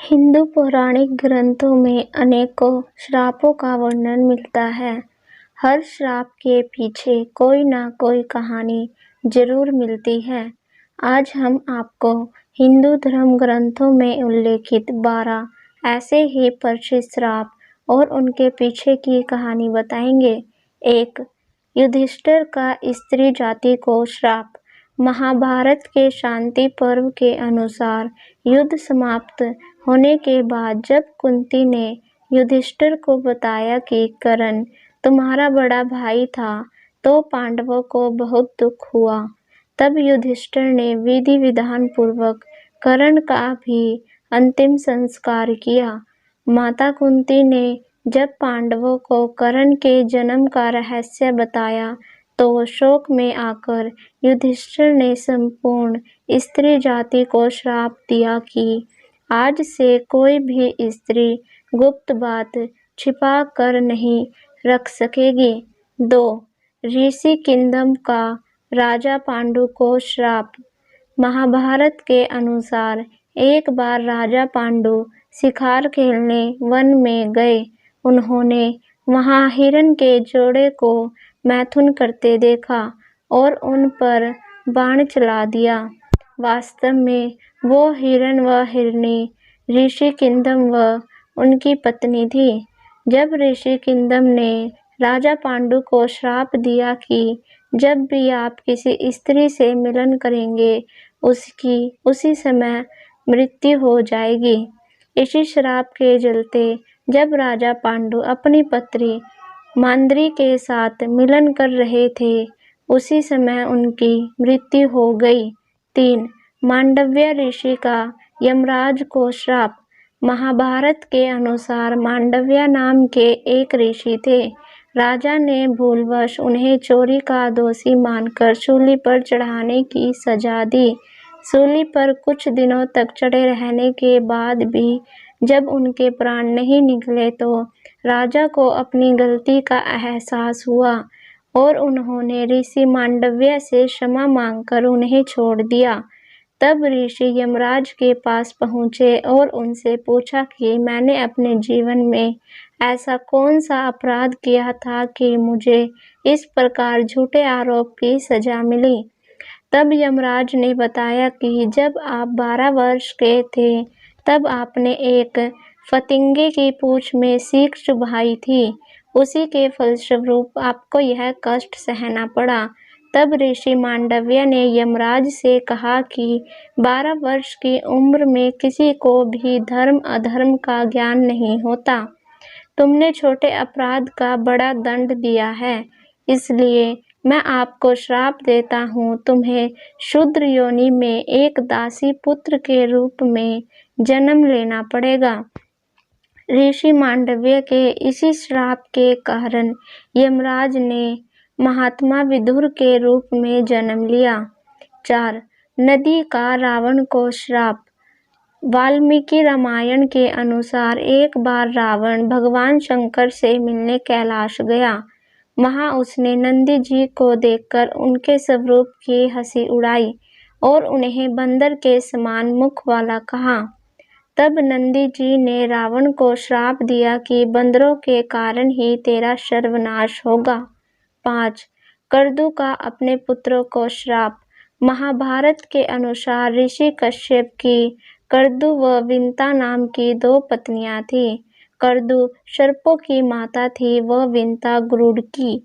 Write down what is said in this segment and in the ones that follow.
हिंदू पौराणिक ग्रंथों में अनेकों श्रापों का वर्णन मिलता है। हर श्राप के पीछे कोई ना कोई कहानी जरूर मिलती है। आज हम आपको हिंदू धर्म ग्रंथों में उल्लेखित 12 ऐसे ही प्रसिद्ध श्राप और उनके पीछे की कहानी बताएंगे। 1. युधिष्ठिर का स्त्री जाति को श्राप। महाभारत के शांति पर्व के अनुसार युद्ध समाप्त होने के बाद जब कुंती ने युधिष्ठिर को बताया कि कर्ण तुम्हारा बड़ा भाई था, तो पांडवों को बहुत दुख हुआ। तब युधिष्ठिर ने विधि विधान पूर्वक कर्ण का भी अंतिम संस्कार किया। माता कुंती ने जब पांडवों को कर्ण के जन्म का रहस्य बताया, तो शोक में आकर युधिष्ठिर ने संपूर्ण स्त्री जाति को श्राप दिया कि आज से कोई भी स्त्री गुप्त बात छिपा कर नहीं रख सकेगी। 2. ऋषि किंदम का राजा पांडु को श्राप। महाभारत के अनुसार एक बार राजा पांडु शिकार खेलने वन में गए। उन्होंने वहां हिरण के जोड़े को मैथुन करते देखा और उन पर बाण चला दिया। वास्तव में वो हिरण व हिरणी ऋषि किंदम व उनकी पत्नी थी। जब ऋषि किंदम ने राजा पांडु को श्राप दिया कि जब भी आप किसी स्त्री से मिलन करेंगे, उसकी उसी समय मृत्यु हो जाएगी। इसी श्राप के चलते जब राजा पांडु अपनी पत्नी मांद्री के साथ मिलन कर रहे थे, उसी समय उनकी मृत्यु हो गई। 3. मांडव्य ऋषि का यमराज को श्राप। महाभारत के अनुसार मांडव्य नाम के एक ऋषि थे। राजा ने भूलवश उन्हें चोरी का दोषी मानकर सूली पर चढ़ाने की सजा दी। सूली पर कुछ दिनों तक चढ़े रहने के बाद भी जब उनके प्राण नहीं निकले, तो राजा को अपनी गलती का एहसास हुआ और उन्होंने ऋषि मांडव्य से क्षमा मांगकर उन्हें छोड़ दिया। तब ऋषि यमराज के पास पहुंचे और उनसे पूछा कि मैंने अपने जीवन में ऐसा कौन सा अपराध किया था कि मुझे इस प्रकार झूठे आरोप की सजा मिली। तब यमराज ने बताया कि जब आप 12 वर्ष के थे, तब आपने एक फतिंगे की पूंछ में सीख चुभाई थी। उसी के फलस्वरूप आपको यह कष्ट सहना पड़ा। तब ऋषि मांडव्य ने यमराज से कहा कि 12 वर्ष की उम्र में किसी को भी धर्म अधर्म का ज्ञान नहीं होता। तुमने छोटे अपराध का बड़ा दंड दिया है, इसलिए मैं आपको श्राप देता हूँ। तुम्हें शूद्र योनि में एक दासी पुत्र के रूप में जन्म लेना पड़ेगा। ऋषि मांडव्य के इसी श्राप के कारण यमराज ने महात्मा विदुर के रूप में जन्म लिया। 4. नदी का रावण को श्राप। वाल्मीकि रामायण के अनुसार एक बार रावण भगवान शंकर से मिलने कैलाश गया। वहां उसने नंदी जी को देखकर उनके स्वरूप की हंसी उड़ाई और उन्हें बंदर के समान मुख वाला कहा। तब नंदी जी ने रावण को श्राप दिया कि बंदरों के कारण ही तेरा सर्वनाश होगा। 5. कर्दू का अपने पुत्रों को श्राप। महाभारत के अनुसार ऋषि कश्यप की कर्दू व विंता नाम की 2 पत्नियां थीं। कर्दू सर्पों की माता थी व विंता गरुड़ की।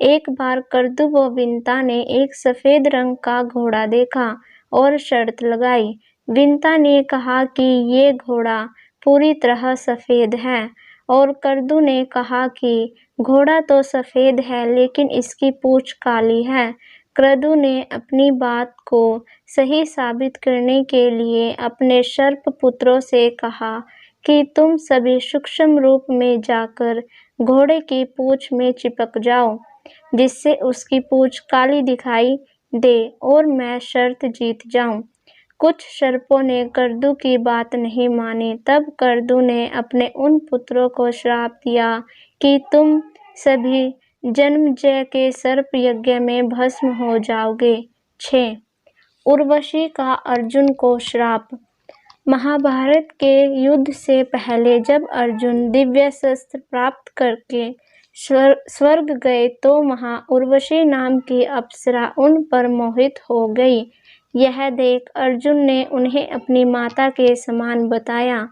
एक बार कर्दू व विंता ने एक सफेद रंग का घोड़ा देखा और शर्त लगाई। विंता ने कहा कि ये घोड़ा पूरी तरह सफेद है, और कर्दू ने कहा कि घोड़ा तो सफेद है, लेकिन इसकी पूंछ काली है। कर्दू ने अपनी बात को सही साबित करने के लिए अपने सर्प पुत्रों से कहा कि तुम सभी सूक्ष्म रूप में जाकर घोड़े की पूंछ में चिपक जाओ, जिससे उसकी पूंछ काली दिखाई दे और मैं शर्त जीत जाऊं। कुछ सर्पों ने कर्दू की बात नहीं मानी। तब कर्दू ने अपने उन पुत्रों को श्राप दिया कि तुम सभी जन्मजय के सर्प यज्ञ में भस्म हो जाओगे। 6. उर्वशी का अर्जुन को श्राप। महाभारत के युद्ध से पहले जब अर्जुन दिव्य शस्त्र प्राप्त करके स्वर्ग गए तो वहां उर्वशी नाम की अप्सरा उन पर मोहित हो गई। यह देख अर्जुन ने उन्हें अपनी माता के समान बताया।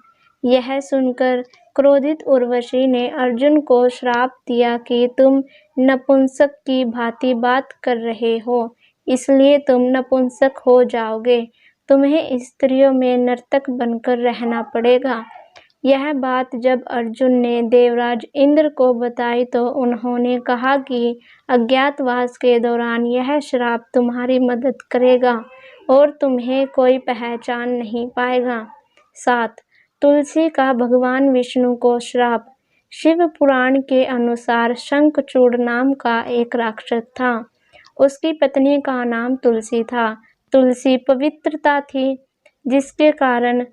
यह सुनकर क्रोधित उर्वशी ने अर्जुन को श्राप दिया कि तुम नपुंसक की भांति बात कर रहे हो, इसलिए तुम नपुंसक हो जाओगे। तुम्हें स्त्रियों में नर्तक बनकर रहना पड़ेगा। यह बात जब अर्जुन ने देवराज इंद्र को बताई तो उन्होंने कहा कि अज्ञातवास के दौरान यह श्राप तुम्हारी मदद करेगा और तुम्हें कोई पहचान नहीं पाएगा। 7. तुलसी का भगवान विष्णु को श्राप। शिव पुराण के अनुसार शंखचूड़ नाम का एक राक्षस था। उसकी पत्नी का नाम तुलसी था। तुलसी पवित्रता थी, जिसके कारण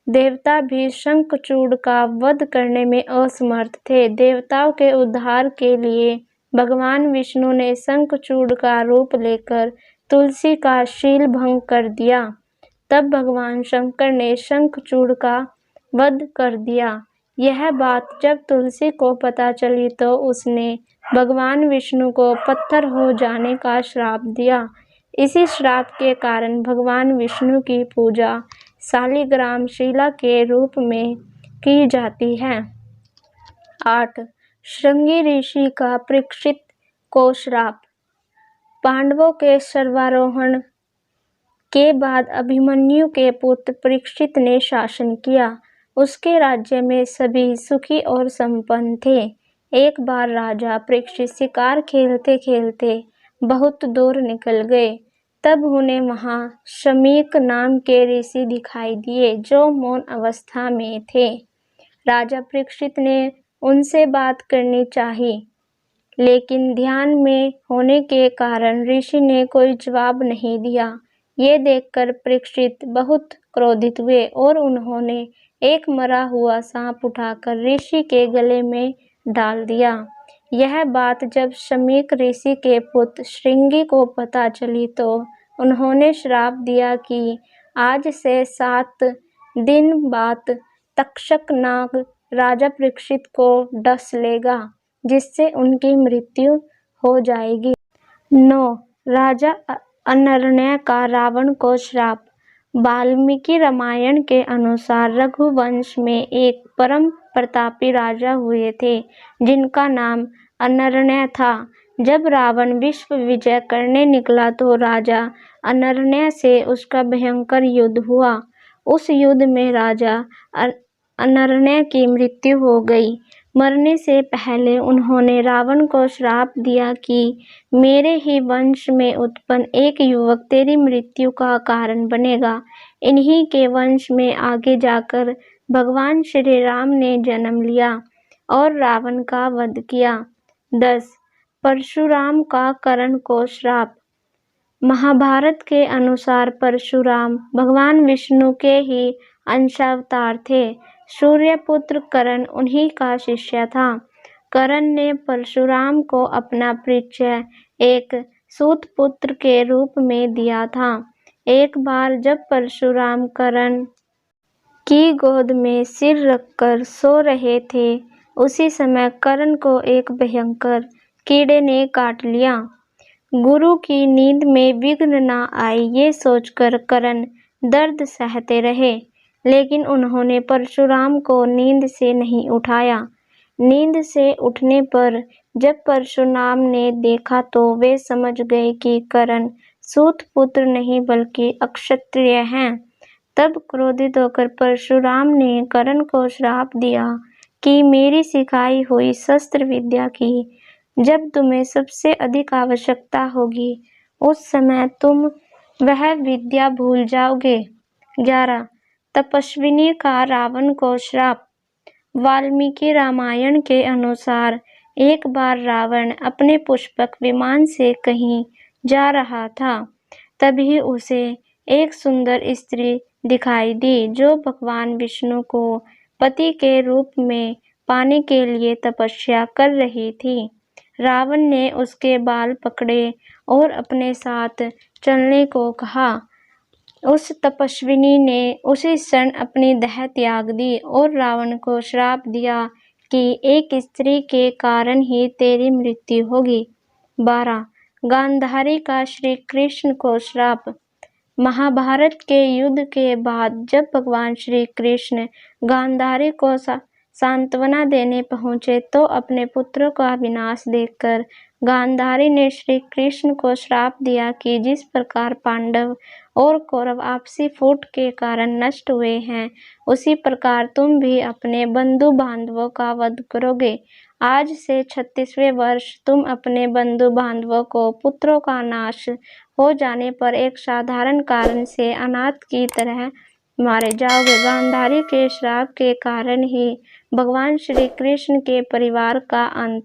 देवता भी शंखचूड़ का वध करने में असमर्थ थे। देवताओं के उद्धार के लिए भगवान विष्णु ने शंखचूड़ का रूप लेकर तुलसी का शील भंग कर दिया। तब भगवान शंकर ने शंखचूड़ का वध कर दिया। यह बात जब तुलसी को पता चली तो उसने भगवान विष्णु को पत्थर हो जाने का श्राप दिया। इसी श्राप के कारण भगवान विष्णु की पूजा शालिग्राम शिला के रूप में की जाती है। 8. श्रृंगी ऋषि का परीक्षित को श्राप। पांडवों के सर्वारोहण के बाद अभिमन्यु के पुत्र परीक्षित ने शासन किया। उसके राज्य में सभी सुखी और संपन्न थे। एक बार राजा परीक्षित शिकार खेलते खेलते बहुत दूर निकल गए। तब उन्हें वहां शमीक नाम के ऋषि दिखाई दिए जो मौन अवस्था में थे। राजा परीक्षित ने उनसे बात करनी चाही, लेकिन ध्यान में होने के कारण ऋषि ने कोई जवाब नहीं दिया। ये देखकर परीक्षित बहुत क्रोधित हुए और उन्होंने एक मरा हुआ सांप उठाकर ऋषि के गले में डाल दिया। यह बात जब शमीक ऋषि के पुत्र श्रृंगी को पता चली तो उन्होंने श्राप दिया कि आज से 7 दिन बाद तक्षक नाग राजा परीक्षित को डस लेगा, जिससे उनकी मृत्यु हो जाएगी। 9. राजा अनर्ण्य का रावण को श्राप। वाल्मीकि रामायण के अनुसार रघुवंश में एक परम प्रतापी राजा हुए थे जिनका नाम अनर्ण्य था। जब रावण विश्व विजय करने निकला तो राजा अनर्ण्य से उसका भयंकर युद्ध हुआ। उस युद्ध में राजा अनर्ण्य की मृत्यु हो गई। मरने से पहले उन्होंने रावण को श्राप दिया कि मेरे ही वंश में उत्पन्न एक युवक तेरी मृत्यु का कारण बनेगा। इन्हीं के वंश में आगे जाकर भगवान श्री राम ने जन्म लिया और रावण का वध किया। 10. परशुराम का कर्ण को श्राप। महाभारत के अनुसार परशुराम भगवान विष्णु के ही अंशावतार थे। सूर्यपुत्र कर्ण उन्हीं का शिष्य था। कर्ण ने परशुराम को अपना परिचय एक सूत पुत्र के रूप में दिया था। एक बार जब परशुराम कर्ण की गोद में सिर रखकर सो रहे थे, उसी समय कर्ण को एक भयंकर कीड़े ने काट लिया। गुरु की नींद में विघ्न न आए ये सोचकर कर्ण दर्द सहते रहे, लेकिन उन्होंने परशुराम को नींद से नहीं उठाया। नींद से उठने पर जब परशुराम ने देखा तो वे समझ गए कि कर्ण सूत पुत्र नहीं बल्कि अक्षत्रिय हैं। तब क्रोधित होकर परशुराम ने कर्ण को श्राप दिया कि मेरी सिखाई हुई शस्त्र विद्या की जब तुम्हें सबसे अधिक आवश्यकता होगी उस समय तुम वह विद्या भूल जाओगे। 11. तपस्विनी का रावण को श्राप। वाल्मीकि रामायण के अनुसार एक बार रावण अपने पुष्पक विमान से कहीं जा रहा था। तभी उसे एक सुंदर स्त्री दिखाई दी जो भगवान विष्णु को पति के रूप में पाने के लिए तपस्या कर रही थी। रावण ने उसके बाल पकड़े और अपने साथ चलने को कहा। उस तपस्विनी ने उसी क्षण अपनी देह त्याग दी और रावण को श्राप दिया कि एक स्त्री के कारण ही तेरी मृत्यु होगी। 12. गांधारी का श्री कृष्ण को श्राप। महाभारत के युद्ध के बाद जब भगवान श्री कृष्ण गांधारी को सांत्वना देने पहुंचे तो अपने पुत्रों का विनाश देखकर गांधारी ने श्री कृष्ण को श्राप दिया कि जिस प्रकार पांडव और कौरव आपसी फूट के कारण नष्ट हुए हैं, उसी प्रकार तुम भी अपने बंधु बांधवों का वध करोगे। आज से 36वें वर्ष तुम अपने बंधु बांधवों को पुत्रों का नाश हो जाने पर एक साधारण कारण से अनाथ की तरह मारे जाओगे। गांधारी के श्राप के कारण ही भगवान श्री कृष्ण के परिवार का अंत